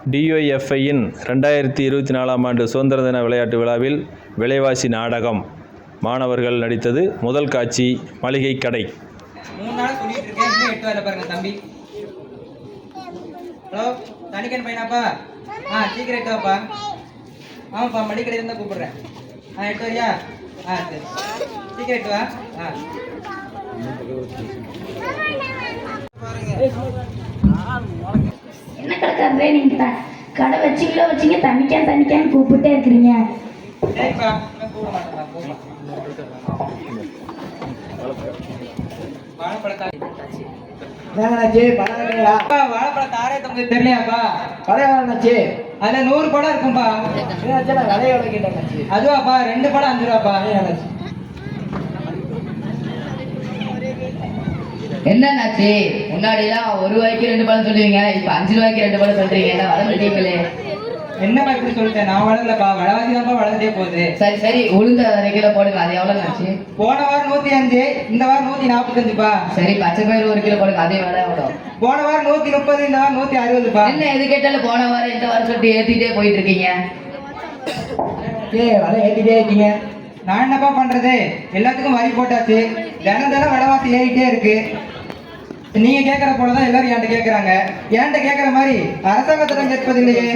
டிஒஎஃப்ஐயின் 2024ஆம் ஆண்டு சுதந்திர தின விளையாட்டு விழாவில் விலைவாசி நாடகம் மாணவர்கள் நடித்தது. முதல் காட்சி மளிகை கடை. 3 நாள் சொல்லிட்டு இருக்கேன், இன்னும் 8 வரல பாருங்க தம்பி. ஹலோ, தனிக்கன் பையனாப்பா? சீக்கிரம் 8 வாப்பா. ஆமாப்பா, மளிகை கடையில இருந்தா கூப்பிடுறேன். 8 வரியா? சரி, சீக்கிரம் 8 வா. என்ன கடைக்காரரே, நீங்க கடை வச்சீங்க தண்ணிக்கான்னு கூப்பிட்டே இருக்கிறீங்க. சரிப்பா, நான் கூப்பிட மாட்டேன்ப்பா, கூப்பிடலாம். வாழைப்பழ தாரே உங்களுக்கு தெரியலையாப்பா? அதுல 100 படம் இருக்கும்பா. அதுவாப்பா 2 படம் 5 ரூபாப்பா. என்னன்னாச்சு? முன்னாடிலாம் 1 ரூபாய்க்கு 2 பழம் சொல்லுவீங்க, இப்ப 5 ரூபாய்க்கு 2 பழம் சொல்றீங்க. என்ன வளர்ந்துட்டீங்களே? என்னப்பா இப்படி சொல்லிட்டேன்? நான் வளரலப்பா, விலைவாசி தான்ப்பா வளர்ந்துட்டே போகுது. சரி, உளுந்த 1 கிலோ போடுங்க. அது எவ்வளவு ஆச்சு? போன வாரம் 105, இந்த வாரம் 145பா. சரி, பச்சை பயிறு 1 கிலோ போடுங்க. அதே விலை எவ்வளோ? போன வாரம் 130, இந்த வாரம் 160பா. என்ன எது கேட்டாலும் போன வாரம் இந்த வாரம் சொல்லிட்டு ஏத்திட்டே போயிட்டு இருக்கீங்க. விலை ஏத்திட்டே இருக்கீங்க. நான் என்னப்பா பண்றது? எல்லாத்துக்கும் வரி போட்டாச்சு, தினம் விலைவாசி ஏறிட்டே இருக்கு. நீங்க கேட்கற போலதான் எல்லாரும் என்கிட்ட கேட்கறாங்க. என்கிட்ட கேட்கற மாதிரி அரசாங்கத்திடம் கேட்பது இல்லையே,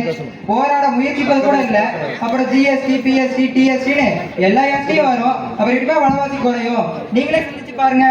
போராட முயற்சிப்பது கூட இல்லை. அப்புறம் ஜிஎஸ்டி, பிஎஸ்டி, டிஎஸ்டின்னு எல்லா எஸ்டியும் வரும். அப்புறம் இப்ப விலைவாசி குறையும். நீங்களே சிந்திச்சு பாருங்க.